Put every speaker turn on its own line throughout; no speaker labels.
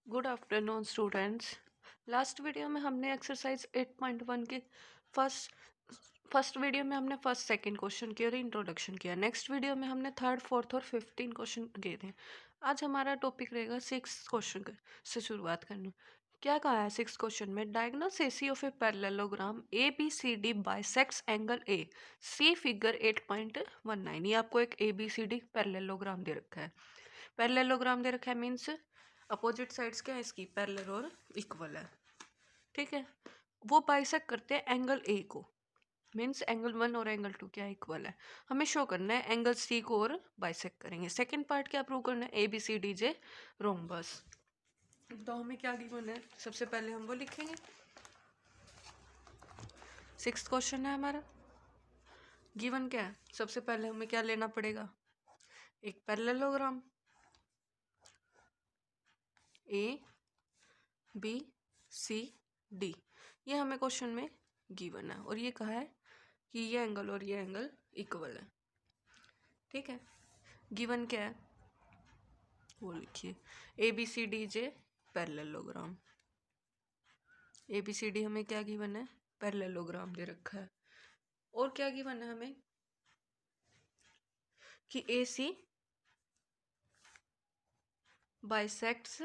Good afternoon students. Last video में हमने exercise 8.1 की फर्स्ट फर्स्ट वीडियो में हमने फर्स्ट सेकंड क्वेश्चन किया और इंट्रोडक्शन किया। नेक्स्ट वीडियो में हमने थर्ड फोर्थ और 15 क्वेश्चन किए थे। आज हमारा टॉपिक रहेगा 6 क्वेश्चन से शुरुआत करना। क्या कहा है 6 क्वेश्चन में? Diagonal AC of a parallelogram A B C D bisects angle A, C figure 8.19। ये आपको एक A B C D parallelogram दे रखा है। पैरेललोग्राम दे रखा है मीन्स अपोजिट साइड्स क्या है इसकी? पैरेलल और इक्वल है। ठीक है, वो बाइसेक्ट करते हैं एंगल ए को, मीन्स एंगल 1 और एंगल 2 क्या इक्वल है। हमें शो करना है एंगल सी को और बाइसेक्ट करेंगे। सेकंड पार्ट क्या प्रूव करना है? ए बी सी डी जे रोम्बस। तो हमें क्या गिवन है? सबसे पहले हम वो लिखेंगे। 6th क्वेश्चन है हमारा। गिवन क्या है? सबसे पहले हमें क्या लेना पड़ेगा? एक parallelogram A B C D, ये हमें क्वेश्चन में गिवन है और ये कहा है कि ये एंगल और ये एंगल इक्वल है। ठीक है, गिवन क्या है वो लिखिए। A B C D J parallelogram. A B C D हमें क्या गिवन है? पैरेललोग्राम दे रखा है। और क्या गिवन है हमें? कि ए सी बाइसेक्ट्स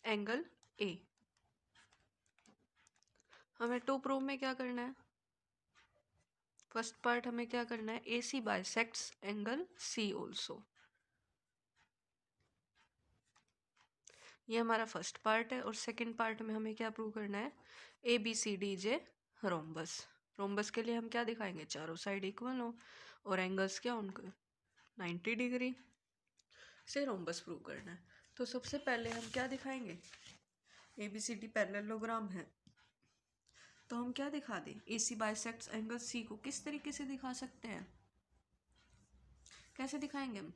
एंगल ए। हमें टू प्रूव में क्या करना है? फर्स्ट पार्ट हमें क्या करना है? A C bisects angle C also. ये हमारा फर्स्ट पार्ट है। और सेकंड पार्ट में हमें क्या प्रूव करना है? ए बी सी डी जे रोम्बस। रोम्बस के लिए हम क्या दिखाएंगे? चारों साइड इक्वल हो और एंगल्स क्या उनके 90 डिग्री से रोम्बस प्रूव करना है। तो सबसे पहले हम क्या दिखाएंगे? A B C D parallelogram है तो हम क्या दिखा दें? ए सी बाइसेक्ट्स एंगल सी को किस तरीके से दिखा सकते हैं? कैसे दिखाएंगे हम?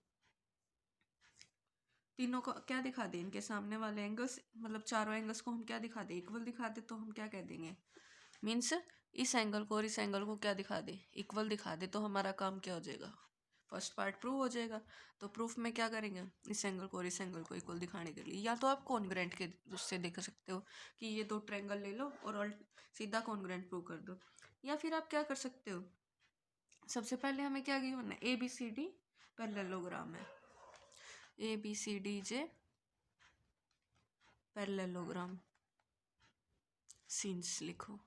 तीनों को क्या दिखा दें? इनके सामने वाले एंगल्स, मतलब चारों एंगल्स को हम क्या दिखा दें? इक्वल दिखा दे। तो हम क्या कह देंगे? मीन्स इस एंगल को और इस एंगल को क्या दिखा दे? इक्वल दिखा दे। तो हमारा काम क्या हो जाएगा? फर्स्ट पार्ट प्रूव हो जाएगा। तो प्रूफ में क्या करेंगे? इस एंगल को और इस एंगल को इक्वल दिखाने के लिए या तो आप कॉन्ग्रुएंट के उससे देख सकते हो कि ये दो ट्रायंगल ले लो और सीधा कॉन्ग्रुएंट प्रूव कर दो। या फिर आप क्या कर सकते हो? सबसे पहले हमें क्या गिवन है? A B C D parallelogram है। A B C D J parallelogram since लिखो।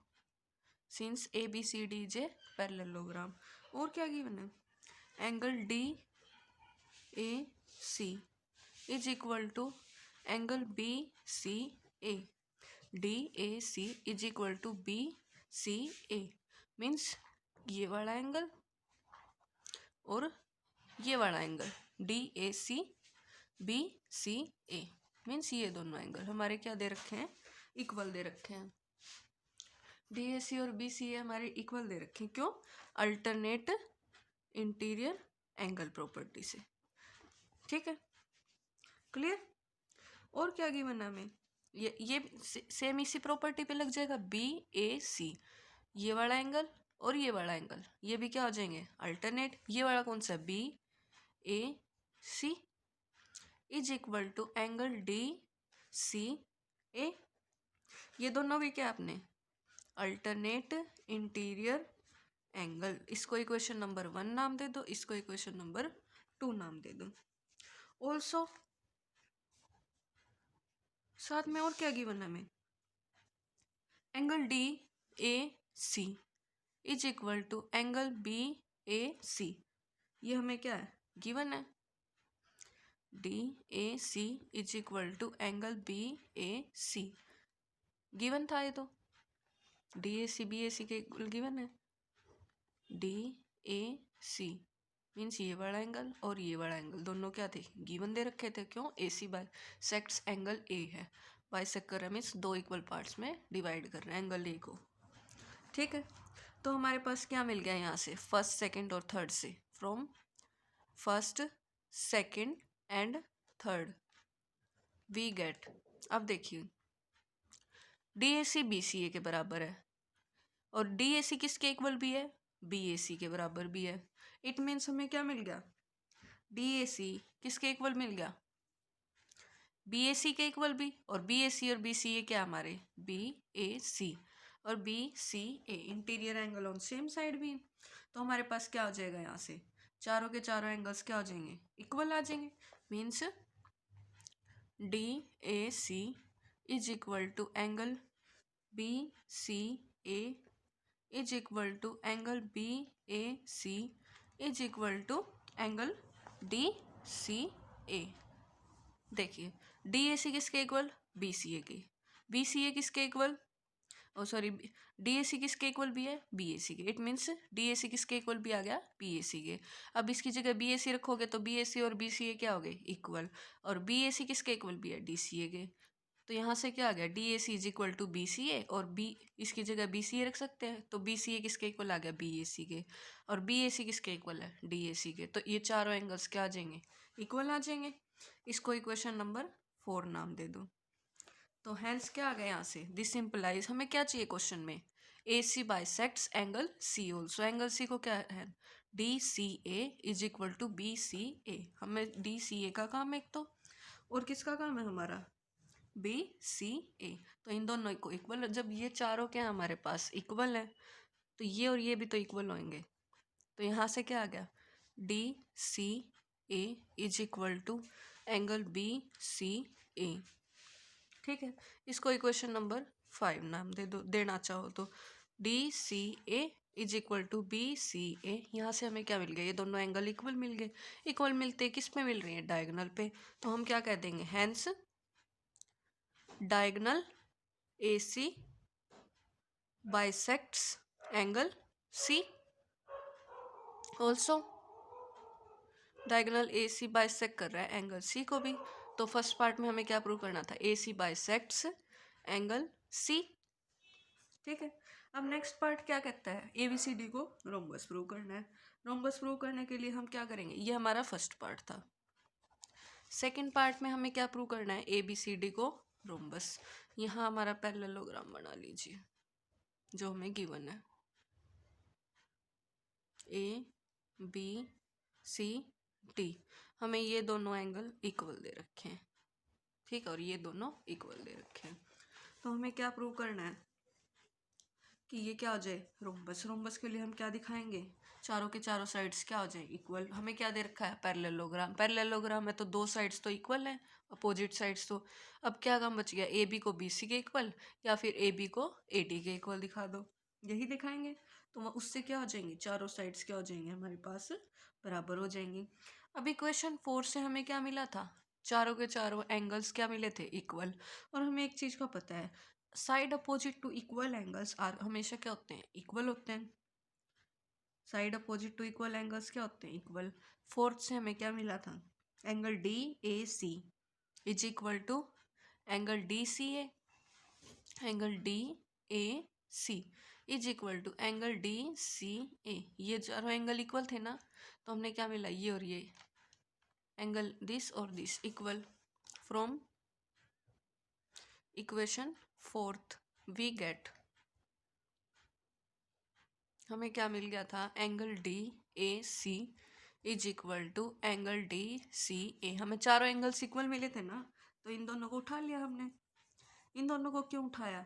Since A B C D J parallelogram. और क्या गिवन है? Angle D A C is equal to angle B C A. D A C is equal to B C A means ये वाला angle और ये वाला angle D A C B C A means ये दोनों angle हमारे क्या दे रखे हैं? इक्वल दे रखे हैं। डी ए सी और बी सी ए हमारे इक्वल दे रखे हैं। क्यों? अल्टरनेट इंटीरियर एंगल प्रॉपर्टी से। ठीक है, क्लियर? और क्या गिवन है हमें? ये सेम इसी प्रॉपर्टी पे लग जाएगा। बी ए सी, ये वाला एंगल और ये वाला एंगल ये भी क्या हो जाएंगे? अल्टरनेट। ये वाला कौन सा? B A C is equal to angle D C A. ये दोनों भी क्या आपने? Alternate interior angle. इसको इक्वेशन नंबर 1 नाम दे दो, इसको इक्वेशन नंबर 2 नाम दे दो। ऑल्सो साथ में और क्या गिवन है हमें? Angle D A C is equal to angle B A C. ये हमें क्या है? गिवन है। D A C is equal to angle B A C given था। ये तो D A C B A C के इक्वल गिवन है। डी ए सी मीन्स ये वाला एंगल और ये वाला एंगल दोनों क्या थे? गिवन दे रखे थे। क्यों? ए सी बाई सेक्ट्स एंगल ए है। बाइसेक्ट कर रहे हैं मीन्स दो इक्वल पार्ट्स में डिवाइड कर रहे हैं एंगल ए को। ठीक है, तो हमारे पास क्या मिल गया यहाँ से? फर्स्ट सेकंड और थर्ड से। From first second and third we get. अब देखिए D A C B C ए के बराबर है और डी ए सी किसके इक्वल भी है? बी ए सी के बराबर भी है। इट मीन्स हमें क्या मिल गया? डी ए सी किसके इक्वल मिल गया? बी ए सी के इक्वल भी, और बी ए सी और बी सी ए क्या हमारे, बी ए सी और B C A interior angle on same side भी। तो हमारे पास क्या हो जाएगा, यहाँ से चारों के चारों एंगल्स क्या हो जाएंगे, इक्वल आ जाएंगे। Means D A C is equal to angle B C A is equal to angle B A C is equal to angle D C A. देखिए डी ए सी किसके इक्वल, बी सी ए के, B C A किसके equal, oh sorry D A C किसके equal भी है, B A C के। It means D A C किसके इक्वल भी आ गया, बी ए सी के। अब इसकी जगह बी ए सी रखोगे तो बी ए सी और बी सी ए क्या हो गए, इक्वल, और बी ए सी किसके इक्वल भी है, डी सी ए के। तो यहाँ से क्या आ गया, D A C is equal to B C A, और बी इसकी जगह बी सी ए रख सकते हैं, तो बी सी ए किसके इक्वल आ गया, बी ए सी के, और बी ए सी किसके इक्वल है, डी ए सी के। तो ये चारों एंगल्स क्या आ जाएंगे, इक्वल आ जाएंगे। इसको इक्वेशन नंबर 4 नाम दे दो। तो हैंस क्या आ गया यहाँ से, दिस इम्प्लाइज, हमें क्या चाहिए क्वेश्चन में, A C bisects angle C also. Angle C को क्या है, D C A is equal to B C A. हमें डी सी ए का काम है एक तो, और किसका काम है हमारा, बी सी ए। तो इन दोनों को इक्वल, जब ये चारों क्या हमारे पास इक्वल है, तो ये और ये भी तो इक्वल होंगे। तो यहाँ से क्या आ गया, D C A is equal to angle B C A. ठीक है, इसको इक्वेशन नंबर 5 नाम दे दो, देना चाहो तो। D C A is equal to B C A. यहाँ से हमें क्या मिल गया, ये दोनों एंगल इक्वल मिल गए। इक्वल मिलते किस पे मिल रही है, डायगोनल पे। तो हम क्या कह देंगे, hence diagonal A C bisects angle C also. Diagonal A C bisect कर रहा है एंगल सी को भी। तो फर्स्ट पार्ट में हमें क्या प्रूव करना था, ए सी बाइसेक्ट्स एंगल सी। ठीक है, अब नेक्स्ट पार्ट क्या कहता है, ए बी सी डी को रोम्बस प्रूव करना है। रोम्बस प्रूव करने के लिए हम क्या करेंगे, ये हमारा फर्स्ट पार्ट था। सेकंड पार्ट में हमें क्या प्रूव करना है, ए बी सी डी को रोम्बस। यहाँ हमारा पैरेललोग्राम बना लीजिए जो हमें गिवन है, ए बी सी डी। हमें ये दोनों एंगल इक्वल दे रखे हैं, ठीक है, और ये दोनों इक्वल दे रखे हैं। तो हमें क्या प्रूव करना है कि ये क्या हो जाए, रोम्बस। रोम्बस के लिए हम क्या दिखाएंगे, चारों के चारों साइड्स क्या हो जाए, इक्वल। हमें क्या दे रखा है, पैरेललोग्राम। पैरेललोग्राम है तो दो साइड्स तो इक्वल हैं, अपोजिट साइड्स। तो अब क्या काम बच गया, ए बी को बी सी के इक्वल, या फिर ए बी को ए डी के इक्वल दिखा दो, यही दिखाएंगे। तो उससे क्या हो जाएंगे, चारों साइड्स क्या हो जाएंगे हमारे पास, बराबर हो जाएंगी। अब इक्वेशन 4 से हमें क्या मिला था, चारों के चारों एंगल्स क्या मिले थे, इक्वल। और हमें एक चीज़ का पता है, side opposite to equal angles are हमेशा क्या होते हैं, इक्वल होते हैं। Side opposite to equal angles क्या होते हैं, इक्वल। फोर्थ से हमें क्या मिला था, angle D A C is equal to angle D C A. Angle D A C is equal to angle D C A. ये चारों एंगल इक्वल थे ना, तो हमने क्या मिला, ये और ये एंगल दिस और this equal. From equation 4th we get, हमें क्या मिल गया था, angle D A C is equal to angle D C A. हमें चारों एंगल्स इक्वल मिले थे ना, तो इन दोनों को उठा लिया हमने। इन दोनों को क्यों उठाया,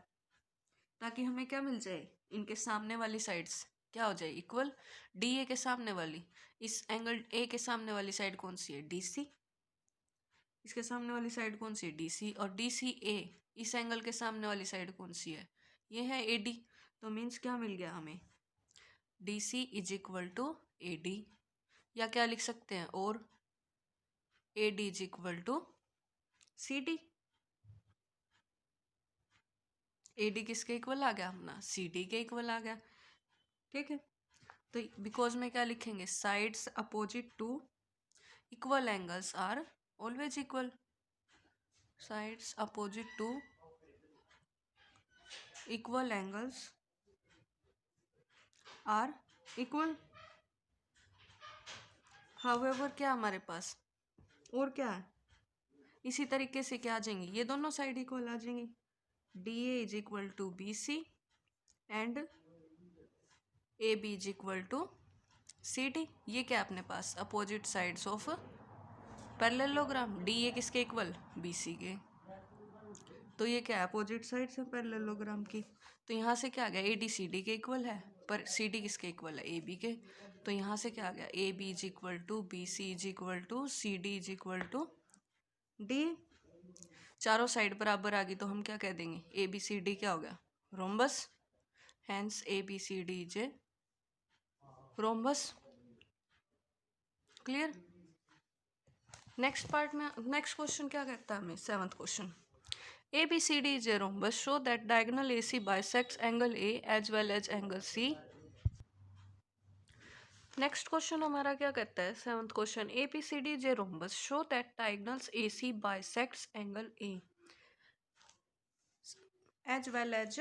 ताकि हमें क्या मिल जाए, इनके सामने वाली साइड्स क्या हो जाए, इक्वल। डी ए के सामने वाली, इस एंगल ए के सामने वाली साइड कौन सी है, डी सी। इसके सामने वाली साइड कौन सी है, डी सी। और डी सी ए, इस एंगल के सामने वाली साइड कौन सी है, ये है ए डी। तो मीन्स क्या मिल गया हमें, D C is equal to A D, या क्या लिख सकते हैं, और A D is equal to C D. A D किसके इक्वल आ गया अपना, सी डी के इक्वल आ गया। ठीक है, तो बिकॉज में क्या लिखेंगे, sides opposite to equal angles are always equal. Sides opposite to equal angles are equal. However क्या हमारे पास और क्या है, इसी तरीके से क्या आ जाएंगी, ये दोनों साइड इक्वल आ जाएंगी। D A is equal to B C and A B is equal to C D. ये क्या अपने पास opposite sides of parallelogram D A किसके इक्वल, बी सी के। तो ये क्या है, अपोजिट साइड से पैरेललोग्राम की। तो यहाँ से क्या आ गया, ए डी सी डी के इक्वल है, पर सी डी किसके इक्वल है, ए बी के। तो यहाँ से क्या आ गया, A B is equal to B C is equal to C D is equal to D. चारों साइड बराबर आ गई तो हम क्या कह देंगे, ए बी सी डी क्या हो गया, rhombus. Hence A B C D is a rhombus. Clear. Next part में नेक्स्ट क्वेश्चन क्या कहता है हमें, 7th question, ABCD is a rhombus. Show that diagonal AC bisects angle A as well as angle C. Next question हमारा क्या कहता है, 7th question, ABCD is a rhombus. Show that diagonals AC bisects angle A as well as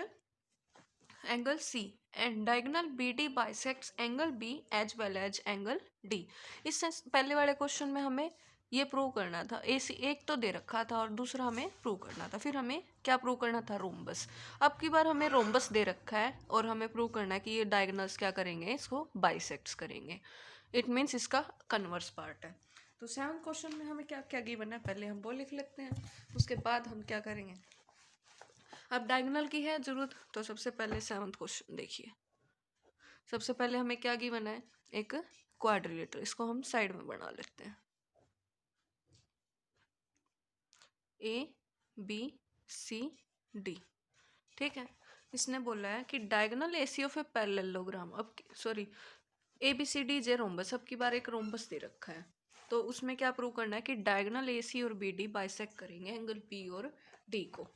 angle C and diagonal BD bisects angle B as well as angle D. इससे पहले वाले question में हमें ये प्रूव करना था, AC एक तो दे रखा था और दूसरा हमें प्रूव करना था, फिर हमें क्या प्रूव करना था, रोम्बस। अब की बार हमें रोम्बस दे रखा है और हमें प्रूव करना है कि ये डायगोनल्स क्या करेंगे, इसको बाइसेक्ट्स करेंगे। इट मीन्स इसका कन्वर्स पार्ट है। तो 7th क्वेश्चन में हमें क्या क्या गिवन है, पहले हम वो लिख लेते हैं, उसके बाद हम क्या करेंगे। अब डायगोनल की है जरूरत, तो सबसे पहले 7th क्वेश्चन देखिए। सबसे पहले हमें क्या गिवन है, एक क्वाड्रिलेटर, इसको हम साइड में बना लेते हैं, ए बी सी डी। ठीक है, इसने बोला है कि diagonal AC of a parallelogram, अब sorry A B C D जे रोम्बस, अब की बार एक रोम्बस दे रखा है, तो उसमें क्या प्रूव करना है कि डायगोनल ए सी और बी डी बाइसेक्ट करेंगे एंगल बी और डी को।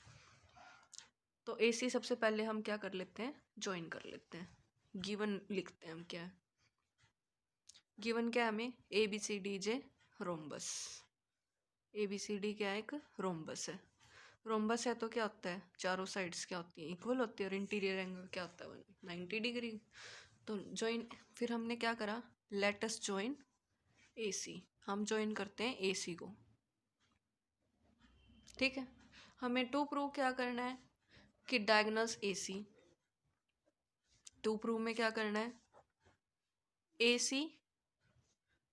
तो ए सी सबसे पहले हम क्या कर लेते हैं, ज्वाइन कर लेते हैं, गिवन लिखते हैं हम क्या है, गिवन क्या है हमें, ए बी सी डी जे rhombus. A B C D क्या है, एक रोम्बस है। रोम्बस है तो क्या होता है, चारों साइड्स क्या होती है, इक्वल होती है, और इंटीरियर एंगल क्या होता है, 90 डिग्री। तो ज्वाइन, फिर हमने क्या करा, लेट अस ज्वाइन ए सी, हम ज्वाइन करते हैं ए सी को। ठीक है, हमें टू प्रूव क्या करना है कि diagonals A C, to prove में क्या करना है, A C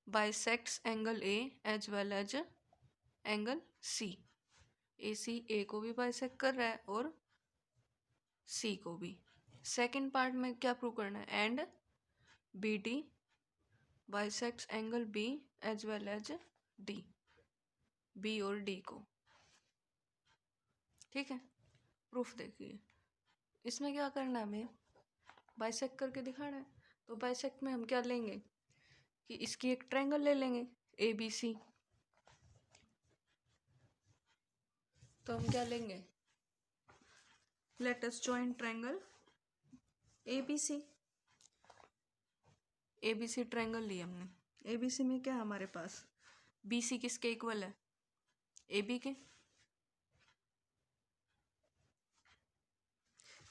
bisects angle A as well as angle C. A C A को भी बाइसेक्ट कर रहा है और सी को भी। सेकेंड पार्ट में क्या प्रूव करना है, and B D bisects angle B as well as D, B और डी को। ठीक है, प्रूफ देखिए, इसमें क्या करना है, हमें बाइसेक्ट करके दिखाना है। तो बाइसेक्ट में हम क्या लेंगे कि इसकी एक ट्रायंगल ले लेंगे ए बी सी। तो हम क्या लेंगे, let us join triangle A B C. A B C triangle लिया हमने, ए बी सी में क्या है हमारे पास, बी सी किसके इक्वल है, ए बी के।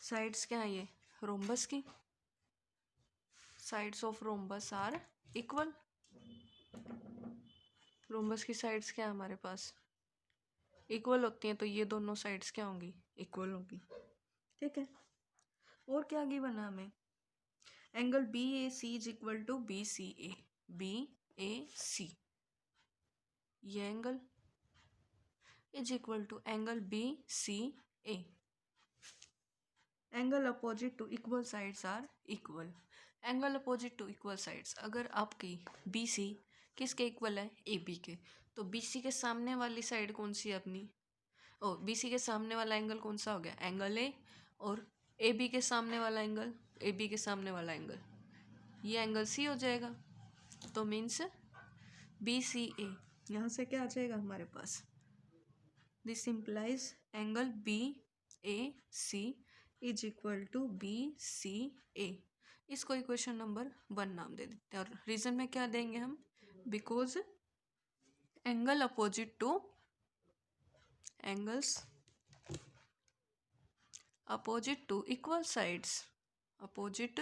साइड्स क्या है, ये रोम्बस की, sides of rhombus are equal. Rhombus की साइड्स क्या है हमारे पास, इक्वल होती हैं, तो ये दोनों साइड्स क्या होंगी, इक्वल होंगी। ठीक है, और क्या गिवन है हमें, angle B A C is equal to B C A, B A C, ये angle is equal to angle B C A. Angle opposite to equal sides are equal. Angle opposite to equal sides, अगर आपकी B C किसके equal है, A B के, तो B C के सामने वाली साइड कौन सी है अपनी, ओ बी सी के सामने वाला एंगल कौन सा हो गया, एंगल ए, और ए बी के सामने वाला एंगल, ए बी के सामने वाला एंगल, ये एंगल सी हो जाएगा। तो मीन्स बी सी ए, यहाँ से क्या आ जाएगा हमारे पास, this implies angle B A C is equal to B C A. इसको इक्वेशन नंबर 1 नाम दे देते हैं, और रीजन में क्या देंगे हम, because angle opposite to angles opposite to equal sides, opposite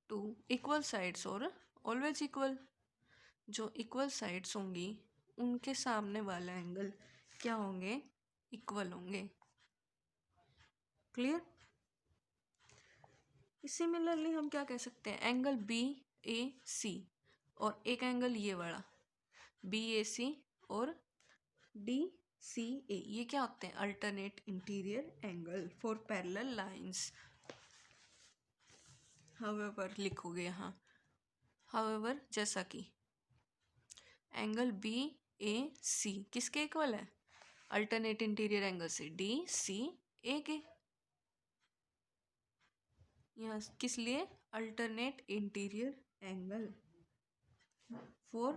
to equal sides और ऑलवेज इक्वल, जो इक्वल साइड्स होंगी उनके सामने वाला एंगल क्या होंगे, इक्वल होंगे। क्लियर। सिमिलरली हम क्या कह सकते हैं, एंगल बी ए सी और एक एंगल ये वाला, BAC और DCA, ये क्या होते हैं? Alternate interior angle for parallel lines. However लिखोगे यहाँ, हाउएवर जैसा कि एंगल BAC किसके इक्वल है? अल्टरनेट इंटीरियर एंगल से DCA के। यहाँ किस लिए? Alternate interior angle for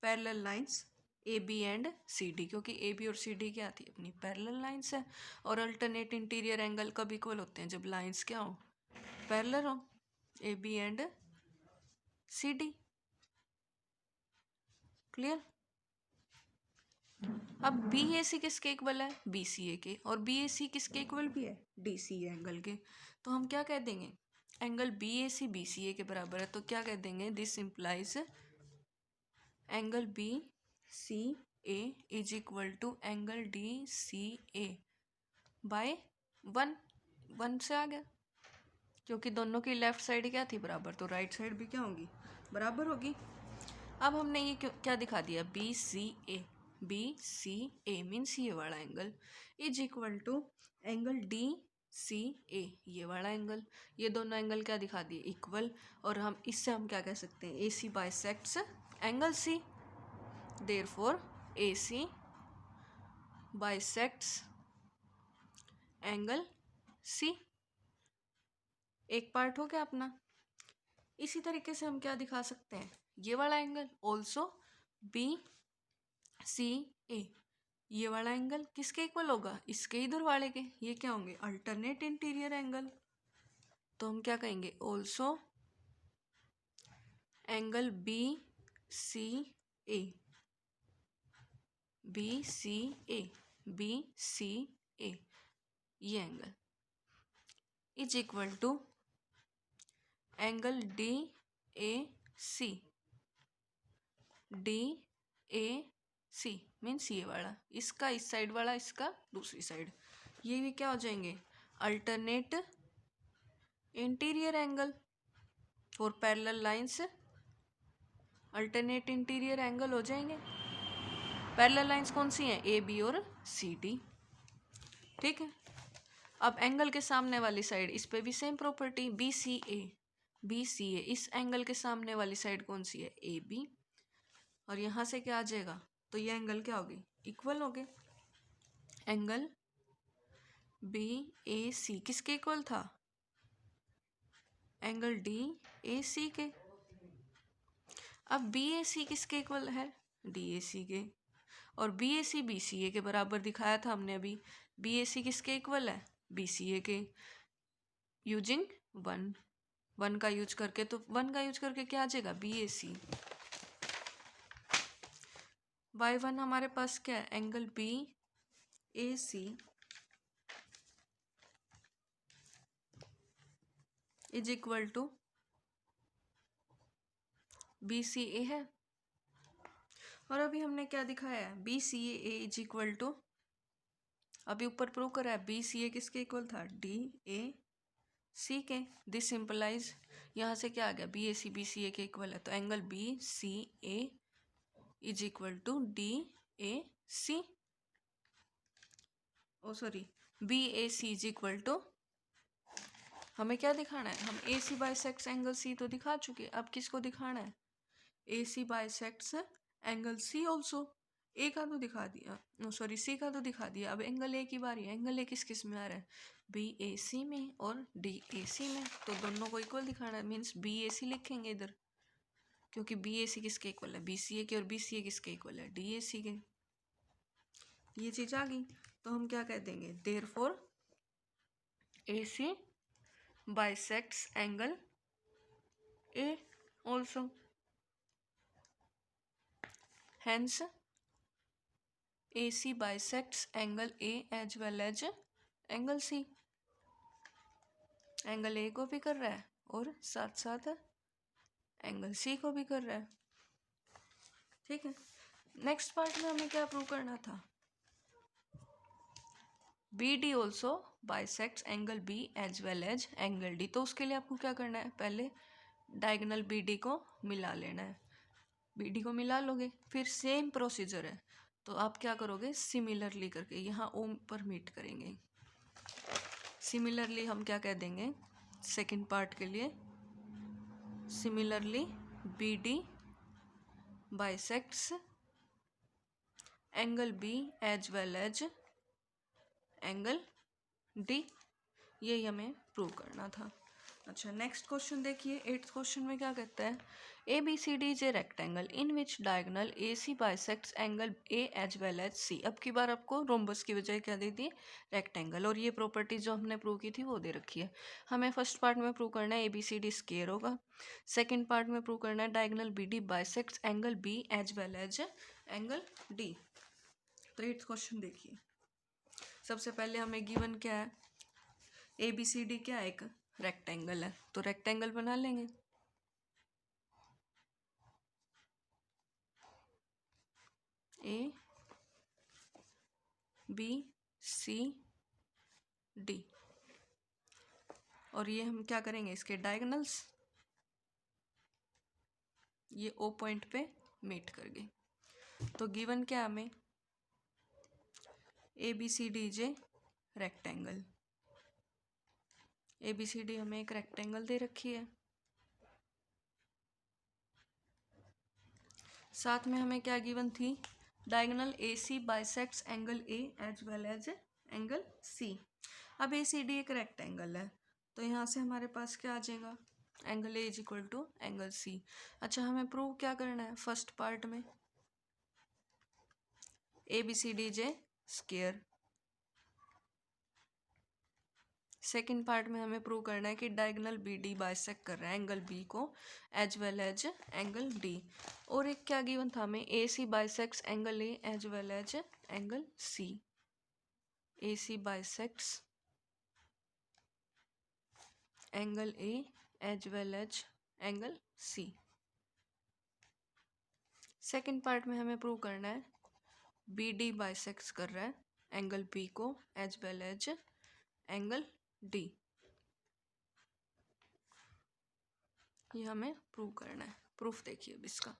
parallel lines AB and CD, क्योंकि AB और CD क्या थी? अपनी पैरेलल लाइंस है। और अल्टरनेट इंटीरियर एंगल कब इक्वल होते हैं? जब लाइंस क्या हो? पैरेलल हो, AB एंड CD। क्लियर? अब BAC किसके इक्वल है? BCA के। और BAC किसके इक्वल भी है? DCA एंगल के। तो हम क्या कह देंगे? एंगल BAC BCA के बराबर है, तो क्या कह देंगे? This implies angle BCA is equal to angle DCA by 1 से आ गया, क्योंकि दोनों की लेफ्ट साइड क्या थी? बराबर, तो राइट साइड भी क्या होगी? बराबर होगी। अब हमने ये क्या दिखा दिया? BCA मीन्स ये वाला angle is equal to angle DCA, ये वाला एंगल। ये दोनों एंगल क्या दिखा दिए? इक्वल। और हम इससे हम क्या कह सकते हैं? AC bisects angle C, therefore AC bisects angle C। एक पार्ट हो गया अपना। इसी तरीके से हम क्या दिखा सकते हैं? ये वाला एंगल ऑल्सो BCA, ये वाला एंगल किसके इक्वल होगा? इसके इधर वाले के। ये क्या होंगे? Alternate interior angle. तो हम क्या कहेंगे? ऑल्सो एंगल BCA ये angle is equal to angle DAC means ये वाला, इसका इस साइड वाला, इसका दूसरी साइड। ये भी क्या हो जाएंगे? Alternate interior angle for parallel lines. Alternate interior angle हो जाएंगे। पैरेलल लाइंस कौन सी हैं? AB और CD। ठीक है। अब एंगल के सामने वाली साइड, इस पे भी सेम प्रॉपर्टी, BCA इस एंगल के सामने वाली साइड कौन सी है? AB। और यहाँ से क्या आ जाएगा? तो ये एंगल क्या होगी? इक्वल हो गए। एंगल BAC किसके इक्वल था? एंगल DAC के। अब BAC किसके इक्वल है? DAC के। और BAC BCA के बराबर दिखाया था हमने अभी। BAC किसके इक्वल है? BCA के। यूजिंग 1 का यूज करके, तो 1 का यूज करके क्या आ जाएगा? BAC बाय 1 हमारे पास क्या है? Angle BAC is equal to BCA है। और अभी हमने क्या दिखाया है? BCA इज इक्वल टू, अभी ऊपर प्रूव करा है, BCA किसके इक्वल था? DAC के। दिस सिंपलाइज, यहाँ से क्या आ गया? BAC BCA के इक्वल है, तो angle BCA is equal to DAC, oh sorry BAC is equal to, हमें क्या दिखाना है? हम AC बाइसेक्ट्स एंगल C तो दिखा चुके, अब किसको दिखाना है? AC bisects angle C also. A का तो दिखा दिया, नो सॉरी C का तो दिखा दिया। अब एंगल A की बारी है। एंगल A किस किस में आ रहा है? BAC में और DAC में, तो दोनों को इक्वल दिखाना है, मीन्स BAC लिखेंगे इधर, क्योंकि BAC किसके इक्वल है? BCA के। और BCA किसके इक्वल है? DAC के। ये चीज आ गई, तो हम क्या कह देंगे? Therefore AC bisects angle A also, hence AC bisects angle A as well as angle C। Angle A को भी कर रहा है और साथ साथ एंगल C को भी कर रहा है। ठीक है। नेक्स्ट पार्ट में हमें क्या प्रूव करना था? BD also bisects angle B as well as angle D। तो उसके लिए आपको क्या करना है? पहले डायगोनल BD को मिला लेना है। बी डी को मिला लोगे। फिर सेम प्रोसीजर है, तो आप क्या करोगे, सिमिलरली करके यहाँ ओ पर मीट करेंगे। सिमिलरली हम क्या कह देंगे सेकंड पार्ट के लिए, similarly B D bisects angle B as well as angle D. यही हमें प्रूव करना था। अच्छा, नेक्स्ट क्वेश्चन देखिए। 8th क्वेश्चन में क्या कहता है, A B C D is a rectangle in which diagonal A C bisects angle A as well as C. अब की बार आपको रोम्बस की बजाय क्या दे दी, रेक्टेंगल। और ये प्रॉपर्टी जो हमने प्रूव की थी वो दे रखी है। हमें फर्स्ट पार्ट में प्रूव करना है A B C D square होगा, सेकेंड पार्ट में प्रूव करना है diagonal B D bisects angle B as well as angle D. तो 8th क्वेश्चन देखिए। सबसे पहले हमें गिवन क्या है, ए बी सी डी क्या है, एक रेक्टेंगल है, तो रेक्टेंगल बना लेंगे। ए बी सी डी, और ये हम क्या करेंगे, इसके डायगोनल्स ये ओ पॉइंट पे मीट कर गए। तो गिवन क्या हमें, ए बी सी डी जे rectangle, A B C D हमें एक रेक्टेंगल दे रखी है। साथ में हमें क्या गिवन थी, diagonal A C bisects angle A as well as angle C. अब ए सी डी एक रेक्टेंगल है, तो यहाँ से हमारे पास क्या आ जाएगा, angle A is equal to angle C. अच्छा, हमें प्रूव क्या करना है, फर्स्ट पार्ट में ए बी सी डी जे स्क्वायर, सेकेंड पार्ट में हमें प्रूव करना है कि डायगोनल बी डी बाइसेक्ट कर रहा है एंगल बी को as well as angle D. और एक क्या गिवन था हमें, A C bisects angle A as well as angle C. A C bisects angle A as well as angle C. Second part में हमें प्रूव करना है बी डी बाइसेक्ट्स कर रहा है एंगल बी को as well as angle D. ये हमें प्रूव करना है। प्रूफ देखिए अब इसका।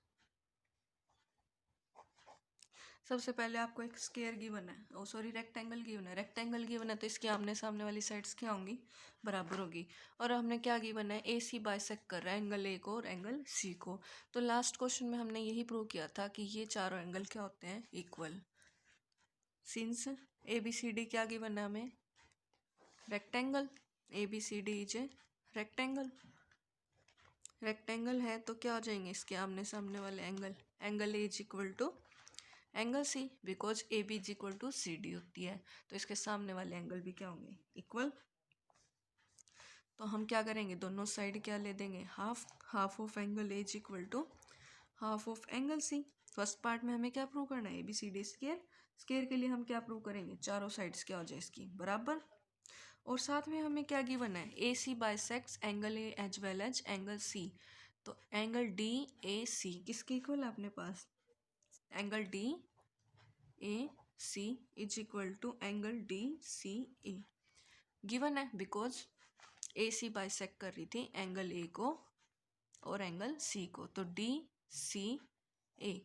सबसे पहले आपको एक स्क्वायर गिवन है, ओ सॉरी रेक्टेंगल गिवन है। रेक्टेंगल गिवन है तो इसके आमने सामने वाली साइड्स क्या होंगी, बराबर होगी। और हमने क्या गिवन है, ए सी बाइसेक्ट कर रहा है एंगल ए को और एंगल सी को। तो लास्ट क्वेश्चन में हमने यही प्रूव किया था कि ये चारों एंगल क्या होते हैं, equal. Since A B C D क्या गिवन है हमें, rectangle, A B C D is a rectangle. Rectangle है तो क्या हो जाएंगे इसके आमने सामने वाले angle, angle A is equal to angle C, because A B is equal to C D होती है, तो इसके सामने वाले एंगल भी क्या होंगे, इक्वल। तो हम क्या करेंगे, दोनों साइड क्या ले देंगे, half, half of angle A is equal to half of angle C. First part में हमें क्या प्रूव करना है, A B C D square. Square के लिए हम क्या प्रूव करेंगे, चारों साइड्स क्या हो जाए इसकी बराबर। और साथ में हमें क्या गिवन है, A C bisects angle A as well as angle C. तो एंगल डी ए सी किसके इक्वल है अपने पास, angle D A C is equal to angle D C A given है, बिकॉज ए सी बाइसेक्ट कर रही थी angle A को और एंगल सी को। तो डी सी ए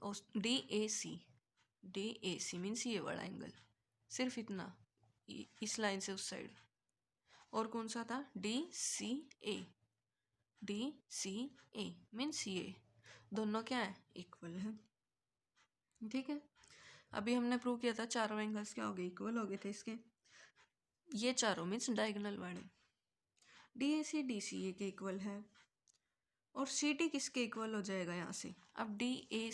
और डी ए सी मीन्स ये वाला एंगल, सिर्फ इतना, इस लाइन से उस साइड। और कौन सा था, डी सी ए मीन्स ये दोनों क्या है, इक्वल है। ठीक है, अभी हमने प्रूव किया था चारों एंगल्स क्या हो गए, इक्वल हो गए थे इसके। ये चारों मीन्स डायगोनल वाले, डी ए सी के इक्वल है। और सी टी किसके इक्वल हो जाएगा यहाँ से, अब डी ए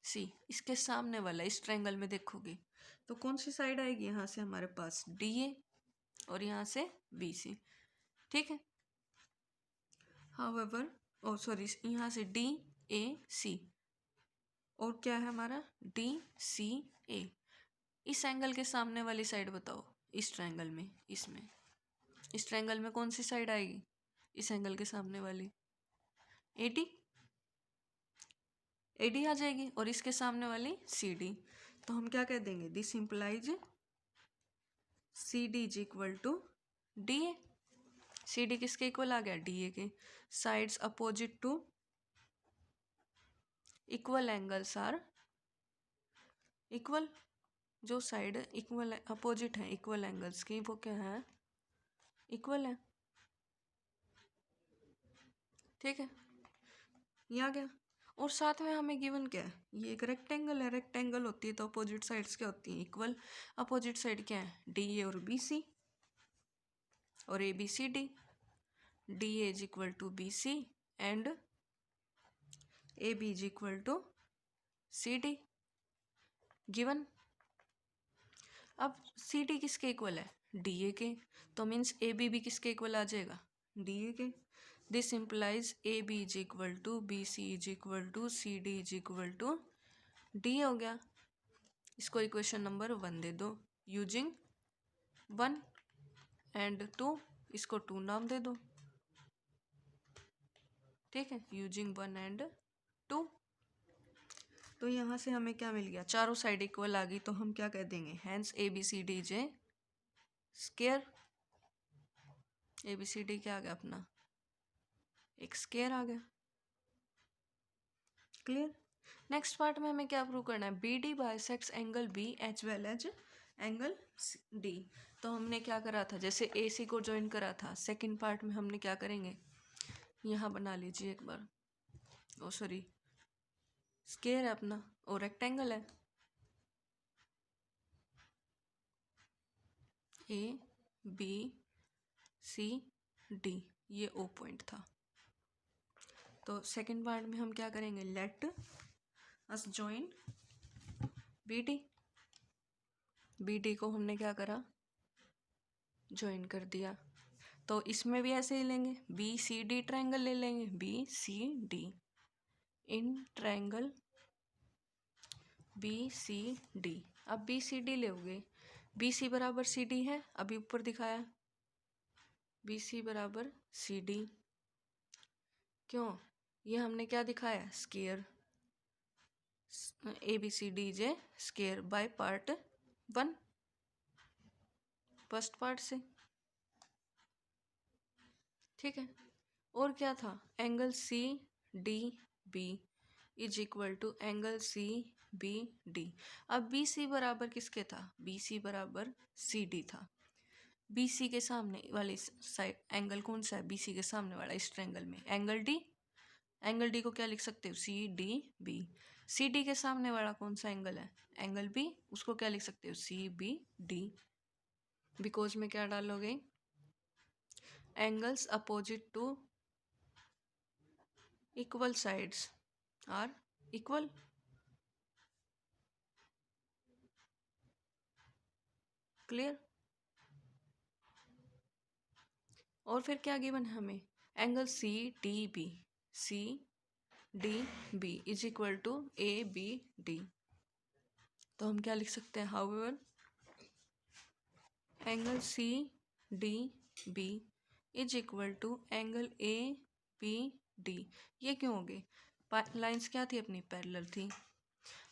सी इसके सामने वाला, इस ट्रायंगल में देखोगे तो कौन सी साइड आएगी, यहाँ से हमारे पास डी ए और यहाँ से बी सी। ठीक है, हाउएवर ओ सॉरी यहाँ से डी ए सी और क्या है हमारा डी सी ए। इस एंगल के सामने वाली साइड बताओ, इस ट्रायंगल में, इसमें इस ट्रायंगल में कौन सी साइड आएगी, इस एंगल के सामने वाली एडी, एडी आ जाएगी। और इसके सामने वाली सी डी। तो हम क्या कह देंगे, this implies C D is equal to D A. C D किसके इक्वल आ गया, डी ए के। Sides opposite to equal angles are equal. जो साइड इक्वल अपोजिट है इक्वल एंगल्स की वो क्या है, इक्वल है। ठीक है, ये आ गया। और साथ में हमें गिवन क्या है, ये एक रेक्टेंगल है। रेक्टेंगल होती है तो अपोजिट साइड्स क्या होती हैं, इक्वल। अपोजिट साइड क्या है, डी ए और बी सी, और A B C D. D A is equal to B C and A B is equal to C D, given. अब सी डी किसके इक्वल है, डी ए के, तो means A B भी किसके equal आ जाएगा, D A के। This implies A B is equal to B C is equal to C D is equal to D हो गया। इसको इक्वेशन नंबर 1 दे दो यूजिंग 1 एंड 2, इसको 2 नाम दे दो। ठीक है, यूजिंग 1 एंड 2। तो यहाँ से हमें क्या मिल गया, चारों साइड इक्वल आ गई, तो हम क्या कह देंगे, hence A B C D is square. A B C D क्या आ गया अपना, एक स्केयर आ गया। क्लियर। नेक्स्ट पार्ट में हमें क्या प्रूव करना है, B D bisects angle B as well as angle D. तो हमने क्या करा था, जैसे ए सी को ज्वाइन करा था, सेकंड पार्ट में हमने क्या करेंगे, यहाँ बना लीजिए एक बार। ओ सॉरी, स्केयर है अपना और रेक्टेंगल है, ए बी सी डी, ये ओ पॉइंट था। तो सेकंड पार्ट में हम क्या करेंगे, let us join B D. B D को हमने क्या करा, ज्वाइन कर दिया। तो इसमें भी ऐसे ही लेंगे, बी सी डी ट्रायंगल ले लेंगे, B C D in triangle B C D. अब बी सी डी लोगे, बी सी बराबर सी डी है, अभी ऊपर दिखाया बी सी बराबर सी डी। क्यों, ये हमने क्या दिखाया, square. A B C D is square by part 1, first part से। ठीक है, और क्या था, angle C D B is equal to angle C B D. अब बी सी बराबर किसके था, बी सी बराबर सी डी था। बी सी के सामने वाले साइड एंगल कौन सा है, बी सी के सामने वाला इस ट्रायंगल में एंगल डी। एंगल डी को क्या लिख सकते हो, C D B. C D के सामने वाला कौन सा एंगल है, एंगल बी, उसको क्या लिख सकते हो, सी बी डी। बिकॉज में क्या डालोगे, angles opposite to equal sides are equal. Clear. और फिर क्या गिवन है हमें, angle C D B, C D B is equal to A B D. तो हम क्या लिख सकते हैं, however angle C D B is equal to angle A B D. ये क्यों हो गए, लाइंस क्या थी अपनी, पैरेलल थी।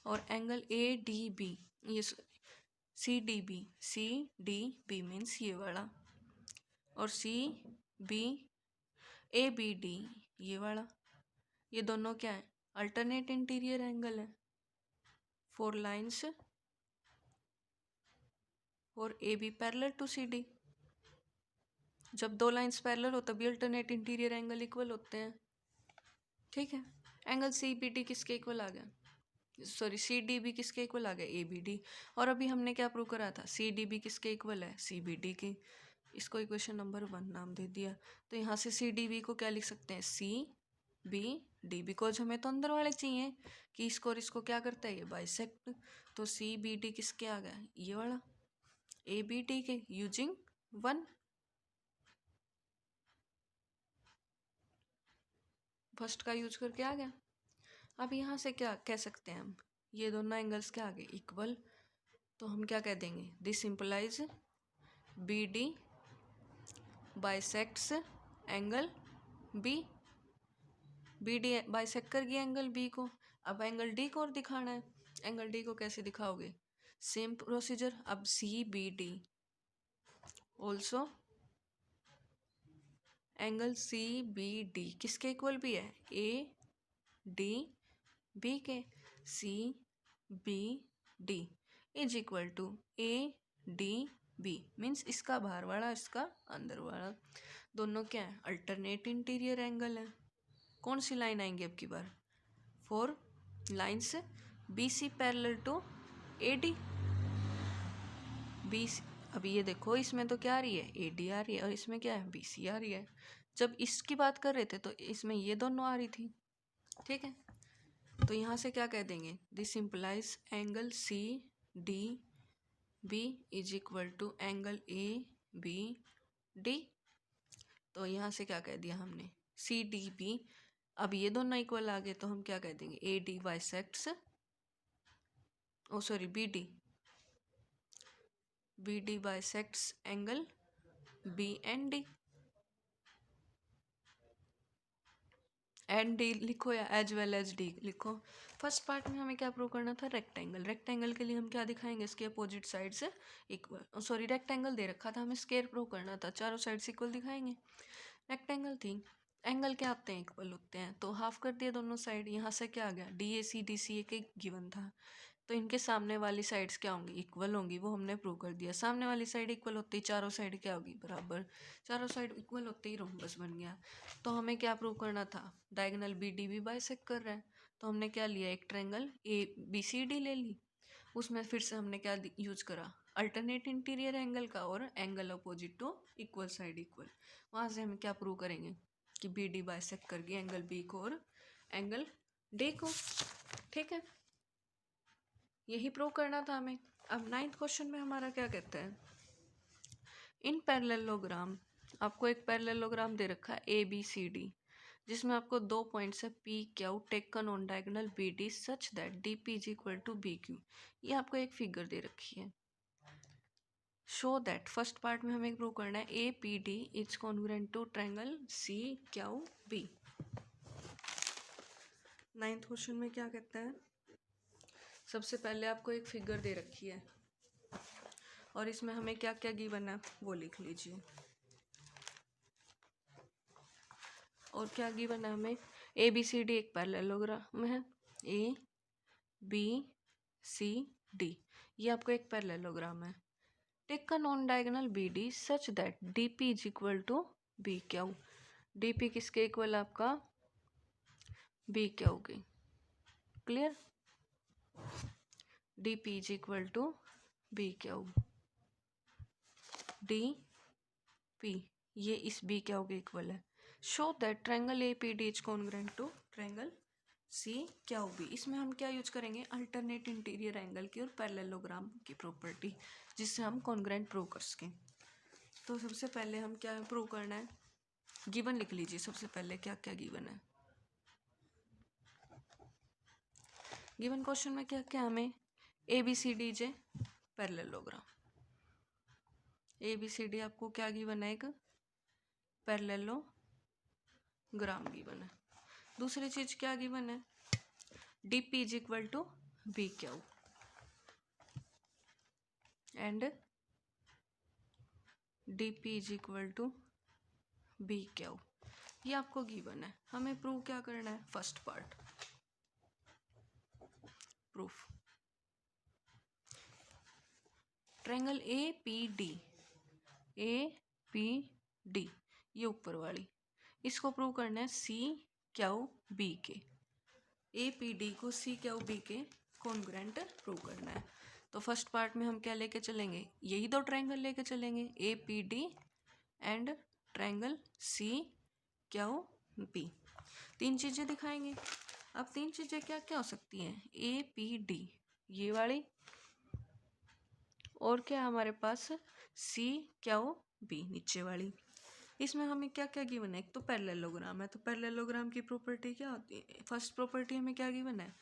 और एंगल ए डी बी, ये सी डी बी मीन्स ये वाला, और C B A B D ये वाला, ये दोनों क्या है, अल्टरनेट इंटीरियर एंगल है फॉर लाइंस और A B parallel to C D. जब दो लाइंस पैरेलल हो तभी अल्टरनेट इंटीरियर एंगल इक्वल होते हैं। ठीक है, एंगल सी बी डी किसके इक्वल आ गया, सॉरी सी डी बी किसके इक्वल आ गया, ए बी डी। और अभी हमने क्या प्रूव करा था, सी डी बी किसके इक्वल है, सी बी डी की। इसको इक्वेशन नंबर 1 नाम दे दिया। तो यहाँ से सी डी बी को क्या लिख सकते हैं, सी बी डी, बिकॉज हमें तो अंदर वाले चाहिए कि इसको और इसको क्या करता है, ये बाइसेक्ट। तो सी बी डी किसके आ गया, ये वाला ए बी डी के, यूजिंग 1, फर्स्ट का यूज करके आ गया। अब यहाँ से क्या कह सकते हैं हम, ये दोनों एंगल्स क्या आ गए, इक्वल। तो हम क्या कह देंगे, this implies B D bisects angle B. B D bisect कर गया एंगल बी को। अब एंगल डी को और दिखाना है, एंगल डी को कैसे दिखाओगे, सेम प्रोसीजर। अब C B D also angle C B D किसके इक्वल भी है, ए डी बी के, C B D is equal to A D B, means इसका बाहर वाला इसका अंदर वाला, दोनों क्या है, अल्टरनेट इंटीरियर एंगल है। कौन सी लाइन आएंगी अब की बार, 4 lines B C parallel to A D, B, अभी ये देखो इसमें तो क्या आ रही है, ए डी आ रही है, और इसमें क्या है, बी सी आ रही है। जब इसकी बात कर रहे थे तो इसमें ये दोनों आ रही थी, ठीक है। तो यहाँ से क्या कह देंगे, this implies angle C D B is equal to angle A B D. तो यहाँ से क्या कह दिया हमने, सी डी बी, अब ये दोनों इक्वल आ गए तो हम क्या कह देंगे, A D bisects, oh sorry B D bisects angle B and D, and D लिखो या एज वेल एज डी लिखो। फर्स्ट पार्ट में हमें क्या प्रूव करना था, रेक्टेंगल, रेक्टेंगल के लिए हम क्या दिखाएंगे, इसके अपोजिट साइड से इक्वल, सॉरी रेक्टेंगल दे रखा था, हमें स्क्वायर प्रूव करना था, चारों साइड से इक्वल दिखाएंगे। रेक्टेंगल थी, एंगल क्या होते हैं, इक्वल होते हैं, तो हाफ कर दिया दोनों साइड। यहाँ से क्या आ गया, D A C D C ए के गिवन था, तो इनके सामने वाली साइड्स क्या होंगी, इक्वल होंगी, वो हमने प्रूव कर दिया। सामने वाली साइड इक्वल होती ही चारों साइड क्या होगी, बराबर, चारों साइड इक्वल होते ही रोम्बस बन गया। तो हमें क्या प्रूव करना था, डायगोनल बी डी भी बाइसेक्ट कर रहा है, तो हमने क्या लिया, एक triangle A B C D ले ली, उसमें फिर से हमने क्या यूज करा, अल्टरनेट इंटीरियर एंगल का और angle opposite to equal side equal. वहाँ से हम क्या प्रूव करेंगे कि बी डी बाइसेक्ट कर गया एंगल बी को और एंगल डी को, ठीक है, यही प्रूव करना था हमें। अब 9th क्वेश्चन में हमारा क्या कहता है, इन पैरेललोग्राम, आपको एक पैरेललोग्राम दे रखा है ए बी सी डी, जिसमें आपको 2 पॉइंट्स है P Q taken on diagonal B D such that D P is equal to B Q, ये आपको एक फिगर दे रखी है। शो दैट, फर्स्ट पार्ट में हमें प्रूव करना है A P D is congruent to triangle C Q B. 9th question में क्या कहता है, सबसे पहले आपको एक फिगर दे रखी है और इसमें हमें क्या क्या गिवन है वो लिख लीजिए। और क्या गिवन है हमें, ए बी सी डी एक पैरेललोग्राम है, ए बी सी डी ये आपको एक पैरेललोग्राम है, taken on diagonal B D such that D P is equal to B Q, D P किसके इक्वल आपका, बी क्यू के, clear, D P is equal to B Q, D P ये इस B Q के equal है। Show that triangle A P D is congruent to triangle C Q B, इसमें हम क्या यूज करेंगे, अल्टरनेट इंटीरियर एंगल की और पैरेललोग्राम की प्रॉपर्टी, जिससे हम कॉन्ग्रुएंट प्रूव कर सकें। तो सबसे पहले हम क्या प्रूव करना है, गिवन लिख लीजिए, सबसे पहले क्या क्या गिवन है। गिवन क्वेश्चन में क्या क्या हमें, A B C D J parallelogram, A B C D आपको क्या गिवन है, एक पैरेललोग्राम गिवन है। दूसरी चीज क्या गिवन है, D P is equal to B Q and D P is equal to B Q, ये आपको गिवन है। हमें प्रूव क्या करना है, first part proof, triangle A P D, A P D ये ऊपर वाली, इसको प्रूव करना है सी क्यू बी के, ए पी डी को सी क्यू बी के कॉन्ग्रुएंट प्रूव करना है। तो फर्स्ट पार्ट में हम क्या लेके चलेंगे, यही दो ट्रायंगल लेके चलेंगे, A P D and triangle C Q B, 3 चीजें दिखाएंगे। अब 3 चीजें क्या क्या हो सकती हैं, ए पी डी ये वाली, और क्या हमारे पास सी क्यू बी नीचे वाली। इसमें हमें क्या क्या गिवन है, एक तो पैरेललोग्राम है, तो पैरेललोग्राम की प्रॉपर्टी क्या होती है, फर्स्ट प्रॉपर्टी हमें क्या गिवन है,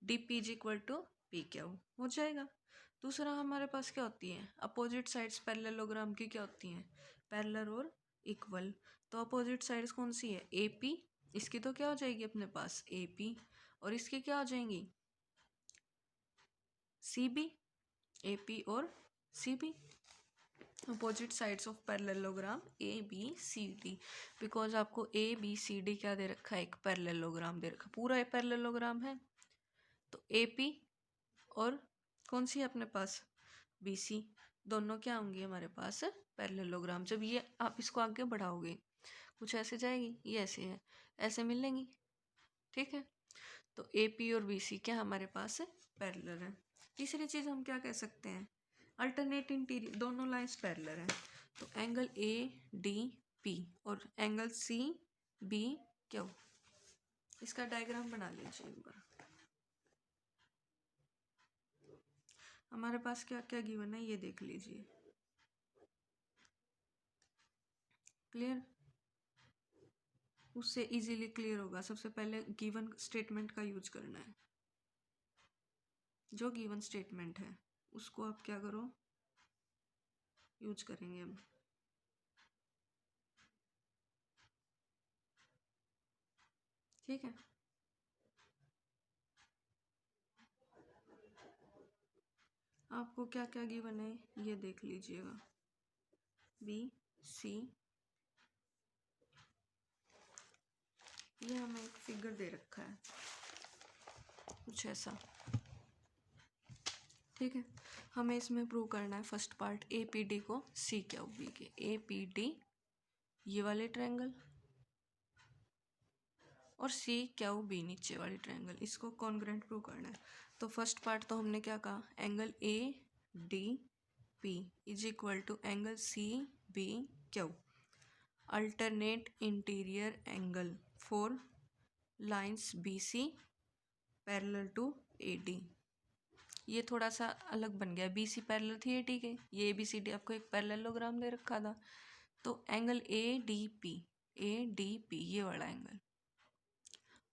D P is equal to P Q हो जाएगा। दूसरा हमारे पास क्या होती है, अपोजिट साइड्स पैरेललोग्राम की क्या होती हैं, पैरेलल और इक्वल, तो अपोजिट साइड्स कौन सी है, ए पी, इसकी तो क्या हो जाएगी अपने पास ए पी, और इसकी क्या हो जाएंगी सी बी, ए पी और C B, opposite sides of parallelogram A B C D, because आपको ए बी सी डी क्या दे रखा है, एक पैरेललोग्राम दे रखा, पूरा एक पैरेललोग्राम है। तो ए पी और कौन सी है अपने पास, बी सी, दोनों क्या होंगी हमारे पास पैरेललोग्राम। जब ये आप इसको आगे बढ़ाओगे कुछ ऐसे जाएगी, ये ऐसे है, ऐसे मिलेंगी, ठीक है। तो ए पी और बी सी क्या हमारे पास पैरेलल है। तीसरी चीज हम क्या कह सकते हैं, अल्टरनेट इंटीरियर, दोनों लाइंस पैरेलल हैं। तो एंगल ए डी पी और एंगल सी बी क्यू, इसका डायग्राम बना लीजिए एक बार। हमारे पास क्या क्या गिवन है ये देख लीजिए, क्लियर, उससे इजीली क्लियर होगा। सबसे पहले गिवन स्टेटमेंट का यूज करना है, जो गिवन स्टेटमेंट है उसको आप क्या करो, यूज करेंगे हम, ठीक है। आपको क्या क्या गिवन है ये देख लीजिएगा, बी सी, ये हमें एक फिगर दे रखा है कुछ ऐसा, ठीक है। हमें इसमें प्रूव करना है फर्स्ट पार्ट, ए पी डी को सी क्यू बी के, ए पी डी ये वाले ट्रायंगल और सी क्यू बी नीचे वाली ट्रायंगल, इसको कॉन्ग्रुएंट प्रूव करना है। तो फर्स्ट पार्ट तो हमने क्या कहा, angle A D P is equal to angle C B Q, alternate interior angle for lines B C parallel to A D. ये थोड़ा सा अलग बन गया, बी सी पैरेलल थी ए डी के, ये बी सी डी आपको एक पैरेललोग्राम दे रखा था। तो एंगल ए डी पी ये वाला एंगल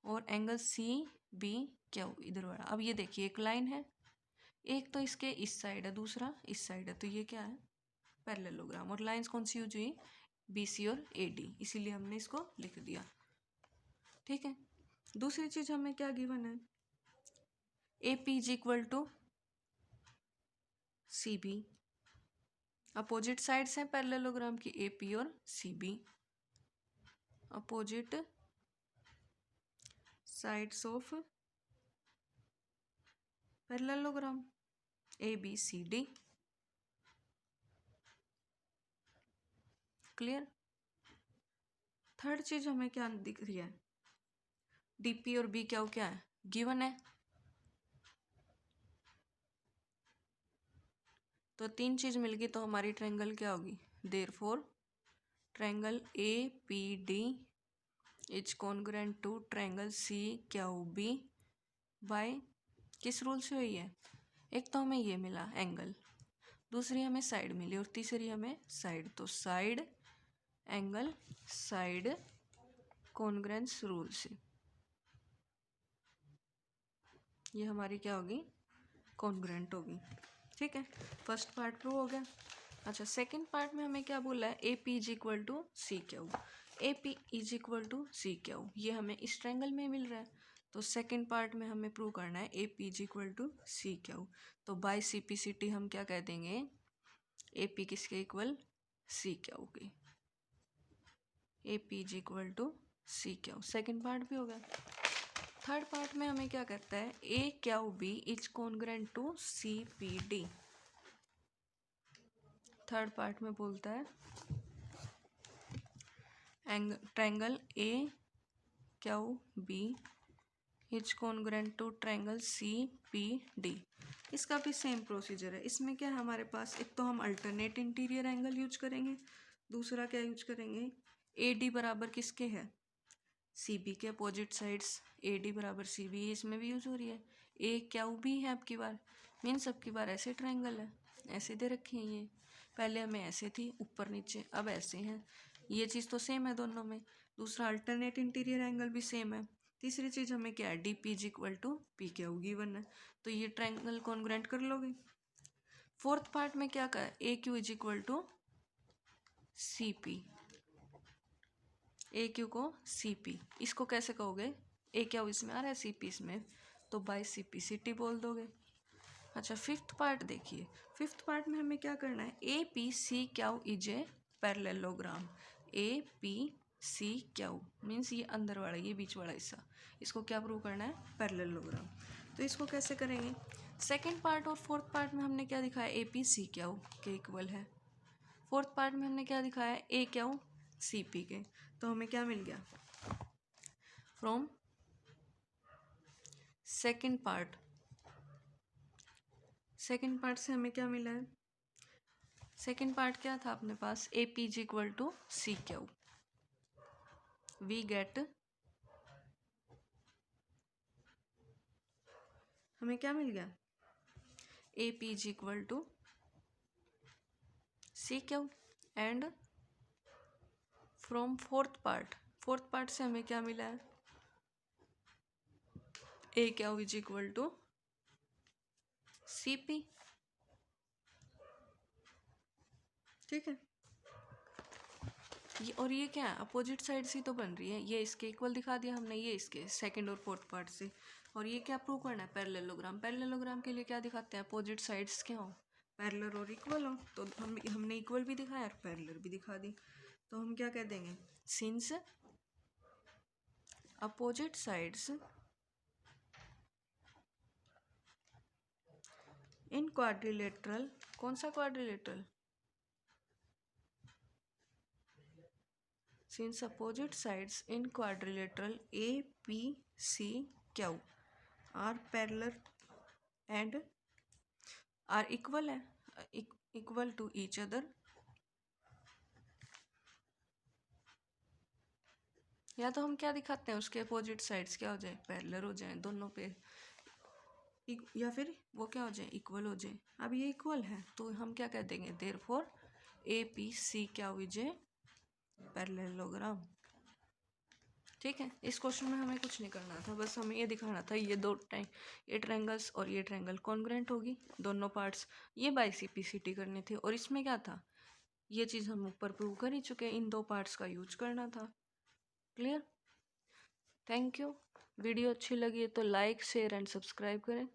और एंगल सी बी क्यू इधर वाला। अब ये देखिए एक लाइन है, एक तो इसके इस साइड है, दूसरा इस साइड है, तो ये क्या है पैरेललोग्राम। और लाइंस कौन सी यूज हुई, बी सी और ए डी, इसीलिए हमने इसको लिख दिया, ठीक है। दूसरी चीज हमें क्या गिवन है, A P is equal to C B, opposite sides हैं पैरेललोग्राम की ए पी और C B, opposite sides of parallelogram A B C D, clear. Third चीज हमें क्या दिख रही है, डी पी और बी क्या है, गिवन है। तो तीन चीज मिल गई तो हमारी ट्रायंगल क्या होगी, therefore triangle A P D is congruent to triangle C Q B by, किस रूल से हुई है, एक तो हमें ये मिला एंगल, दूसरी हमें साइड मिली और तीसरी हमें साइड, तो side angle side congruence rule से ये हमारी क्या होगी, कॉन्ग्रुएंट होगी, ठीक है। फर्स्ट पार्ट प्रूव हो गया। अच्छा सेकंड पार्ट में हमें क्या बोला है, A P is equal to C Q, A P is equal to C Q, ये हमें इस ट्रायंगल में मिल रहा है। तो सेकंड पार्ट में हमें प्रूव करना है A P is equal to C Q. तो by C P C T हम क्या कह देंगे, ए पी किसके इक्वल, सी क्यू के, A P is equal to C Q, second part भी हो गया। थर्ड पार्ट में हमें क्या कहता है, A Q B is congruent to C P D. Third part में बोलता है triangle A Q B is congruent to triangle C P D. इसका भी सेम प्रोसीजर है। इसमें क्या है हमारे पास, एक तो हम अल्टरनेट इंटीरियर एंगल यूज करेंगे, दूसरा क्या यूज करेंगे, ए डी बराबर किसके है, सी बी के अपोजिट साइड्स, ए डी बराबर सी बी, इसमें भी यूज हो रही है। ए क्यू बी है आपकी बार, मीन्स आपकी बार ऐसे ट्रायंगल है, ऐसे दे रखे हैं, ये पहले हमें ऐसे थी ऊपर नीचे, अब ऐसे हैं, ये चीज़ तो सेम है दोनों में। दूसरा अल्टरनेट इंटीरियर एंगल भी सेम है। तीसरी चीज़ हमें क्या है, D P is equal to P Q given है, तो ये ट्रायंगल कॉन्ग्रुएंट कर लोगे। फोर्थ पार्ट में क्या कहा, A Q is equal to C P, A Q को सी पी, इसको कैसे कहोगे, ए क्यू इसमें आ रहा है सी पी इसमें, तो by C P C T बोल दोगे। अच्छा, फिफ्थ पार्ट देखिए। फिफ्थ पार्ट में हमें क्या करना है, A P C Q is a parallelogram. A P C Q means ये अंदर वाला, ये बीच वाला हिस्सा, इसको क्या प्रूव करना है, पैरेललोग्राम। तो इसको कैसे करेंगे, सेकेंड पार्ट और फोर्थ पार्ट में हमने क्या दिखाया, ए पी सी क्यू के इक्वल है। फोर्थ पार्ट में हमने क्या दिखाया, ए क्यू सी पी के। तो हमें क्या मिल गया from second part, second part से हमें क्या मिला है, सेकेंड पार्ट क्या था अपने पास, ए पी जी equal to C Q. We get, हमें क्या मिल गया, ए पी जी equal to C Q. And from fourth part, fourth part से हमें क्या मिला है, A Q is equal to C P. ठीक है, ये और ये क्या है, अपोजिट साइड से तो बन रही है, ये इसके इक्वल दिखा दिया हमने, ये इसके सेकंड और फोर्थ पार्ट से। और ये क्या प्रूव करना है, पैरेललोग्राम। पैरेललोग्राम के लिए क्या दिखाते हैं, अपोजिट साइड्स क्या हो, पैरेलल और इक्वल हो। तो हमने इक्वल भी दिखाया और पैरेलल भी दिखा दी। तो हम क्या कह देंगे, since opposite sides in quadrilateral, कौन सा quadrilateral, since opposite sides in quadrilateral APCQ are parallel and are equal है, equal to each other, या तो हम क्या दिखाते हैं, उसके अपोजिट साइड्स क्या हो जाए, पैरेलल हो जाए दोनों पे, या फिर वो क्या हो जाए, इक्वल हो जाए। अब ये इक्वल है तो हम क्या कह देंगे, देयरफॉर APC क्या हुई जे पैरेललोग्राम। ठीक है, इस क्वेश्चन में हमें कुछ नहीं करना था, बस हमें ये दिखाना था ये दो ये ट्रायंगल्स और ये ट्रायंगल कॉन्ग्रुएंट होगी दोनों पार्ट्स, ये बाय CPCT करने थे। और इसमें क्या था, ये चीज़ हम ऊपर प्रूव कर ही चुके हैं, इन दो पार्ट्स का यूज करना था। Clear, thank you. वीडियो अच्छी लगी है तो लाइक शेयर एंड सब्सक्राइब करें।